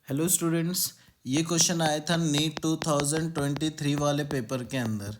Hello students, ये question आया था नीट 2023 वाले पेपर के अंदर।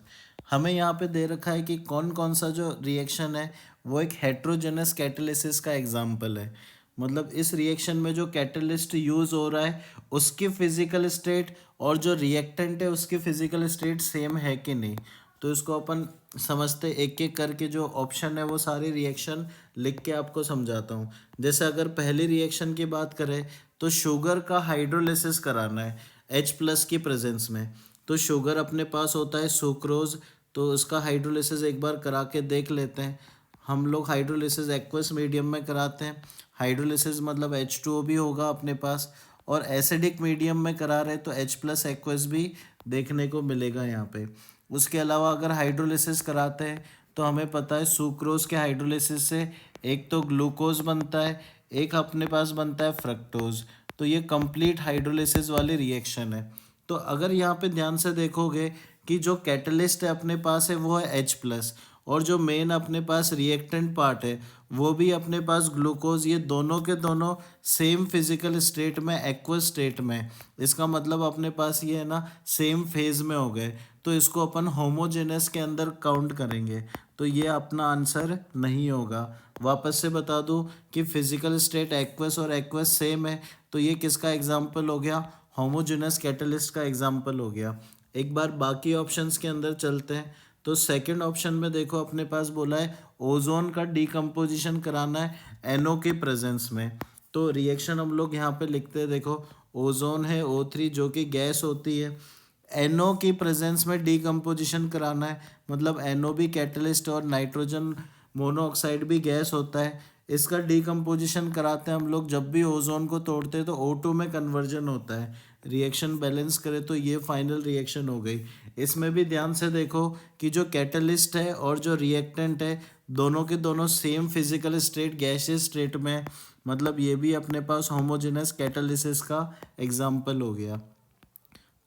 हमें यहाँ पे दे रखा है कि कौन कौन सा जो रिएक्शन है वो एक हेट्रोजेनस कैटालिसिस का एग्जाम्पल है। मतलब इस रिएक्शन में जो कैटलिस्ट यूज़ हो रहा है उसकी फिजिकल स्टेट और जो रिएक्टेंट है उसकी फिजिकल स्टेट सेम है कि नहीं। तो इसको अपन समझते एक एक करके, जो ऑप्शन है वो सारी रिएक्शन लिख के आपको समझाता हूँ। जैसे अगर पहली रिएक्शन की बात करें तो शुगर का हाइड्रोलिसिस कराना है H+ की प्रेजेंस में। तो शुगर अपने पास होता है सुक्रोज, तो उसका हाइड्रोलिसिस एक बार करा के देख लेते हैं। हम लोग हाइड्रोलिसिस एक्वस मीडियम में कराते हैं। हाइड्रोलिसिस मतलब H2O भी होगा अपने पास, और एसिडिक मीडियम में करा रहे तो H+ एक्वस भी देखने को मिलेगा यहाँ पे। उसके अलावा अगर हाइड्रोलिसिस कराते हैं तो हमें पता है सुक्रोज के हाइड्रोलिसिस से एक तो ग्लूकोज बनता है, एक अपने पास बनता है फ्रक्टोज। तो ये कंप्लीट हाइड्रोलिसिस वाली रिएक्शन है। तो अगर यहाँ पे ध्यान से देखोगे कि जो कैटलिस्ट है अपने पास है वो है H+, और जो मेन अपने पास रिएक्टेंट पार्ट है वो भी अपने पास ग्लूकोज, ये दोनों के दोनों सेम फिजिकल स्टेट में, एक्वस स्टेट में। इसका मतलब अपने पास ये है ना, सेम फेज में हो गए। तो इसको अपन होमोजेनस के अंदर काउंट करेंगे, तो ये अपना आंसर नहीं होगा। वापस से बता दूं कि फिजिकल स्टेट एक्वस और एक्वस सेम है, तो ये किसका एग्जाम्पल हो गया? होमोजेनस कैटलिस्ट का एग्जाम्पल हो गया। एक बार बाकी ऑप्शंस के अंदर चलते हैं। तो सेकंड ऑप्शन में देखो अपने पास बोला है ओजोन का डिकम्पोजिशन कराना है NO के प्रेजेंस में। तो रिएक्शन हम लोग यहाँ पे लिखते हैं, देखो ओजोन है O3 जो कि गैस होती है, NO की प्रेजेंस में डिकम्पोजिशन कराना है, मतलब NO भी कैटलिस्ट और नाइट्रोजन मोनोऑक्साइड भी गैस होता है। इसका डिकम्पोजिशन कराते हैं हम लोग, जब भी ओजोन को तोड़ते हैं तो O2 में कन्वर्जन होता है। रिएक्शन बैलेंस करें तो ये फाइनल रिएक्शन हो गई। इसमें भी ध्यान से देखो कि जो कैटलिस्ट है और जो रिएक्टेंट है दोनों के दोनों same physical state, gaseous state में है। मतलब ये भी अपने पास होमोजेनस कैटालिसिस का एग्जाम्पल हो गया।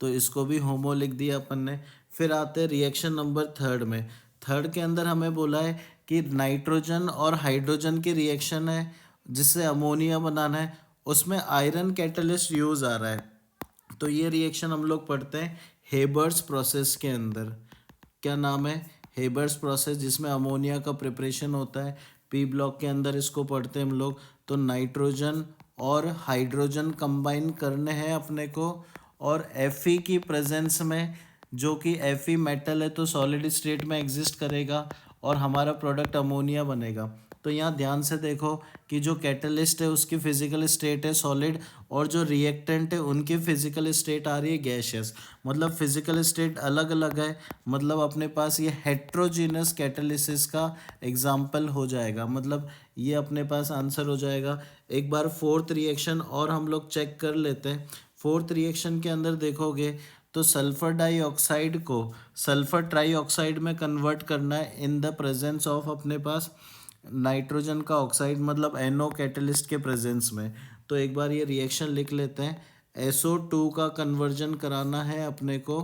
तो इसको भी होमो लिख दिया अपन ने। फिर आते हैं रिएक्शन नंबर थर्ड में। थर्ड के अंदर हमें बोला है कि नाइट्रोजन और हाइड्रोजन की रिएक्शन है जिससे अमोनिया बनाना है, उसमें आयरन कैटलिस्ट यूज़ आ रहा है। तो ये रिएक्शन हम लोग पढ़ते हैं हेबर्स प्रोसेस के अंदर। क्या नाम है? हेबर्स प्रोसेस, जिसमें अमोनिया का प्रिपरेशन होता है। पी ब्लॉक के अंदर इसको पढ़ते हैं हम लोग। तो नाइट्रोजन और हाइड्रोजन कंबाइन करने हैं अपने को, और Fe की प्रेजेंस में, जो कि Fe मेटल है तो सॉलिड स्टेट में एग्जिस्ट करेगा और हमारा प्रोडक्ट अमोनिया बनेगा। तो यहाँ ध्यान से देखो कि जो कैटलिस्ट है उसकी फिजिकल स्टेट है सॉलिड, और जो रिएक्टेंट है उनकी फिजिकल स्टेट आ रही है गैशियस। मतलब फिजिकल स्टेट अलग अलग है, मतलब अपने पास ये हेट्रोजीनस कैटालिसिस का एग्जाम्पल हो जाएगा। मतलब ये अपने पास आंसर हो जाएगा। एक बार फोर्थ रिएक्शन और हम लोग चेक कर लेते हैं। फोर्थ रिएक्शन के अंदर देखोगे तो सल्फर डाइऑक्साइड को सल्फर ट्राईऑक्साइड में कन्वर्ट करना है इन द प्रेजेंस ऑफ अपने पास नाइट्रोजन का ऑक्साइड, मतलब NO कैटलिस्ट के प्रेजेंस में। तो एक बार ये रिएक्शन लिख लेते हैं। SO2 का कन्वर्जन कराना है अपने को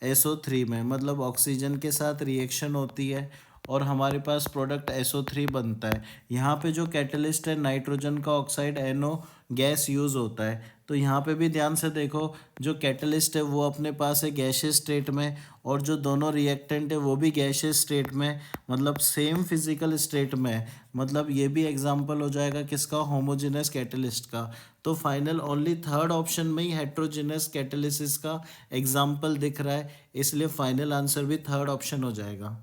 SO3 में, मतलब ऑक्सीजन के साथ रिएक्शन होती है और हमारे पास प्रोडक्ट SO3 बनता है। यहाँ पे जो कैटलिस्ट है नाइट्रोजन का ऑक्साइड NO गैस यूज़ होता है। तो यहाँ पे भी ध्यान से देखो, जो कैटलिस्ट है वो अपने पास है गैशियस स्टेट में, और जो दोनों रिएक्टेंट है वो भी गैशियस स्टेट में, मतलब सेम फिजिकल स्टेट में है। मतलब ये भी एग्जाम्पल हो जाएगा किसका? होमोजेनस कैटलिस्ट का। तो फाइनल ओनली थर्ड ऑप्शन में ही हेट्रोजेनस कैटालिसिस का एग्जाम्पल दिख रहा है, इसलिए फाइनल आंसर भी थर्ड ऑप्शन हो जाएगा।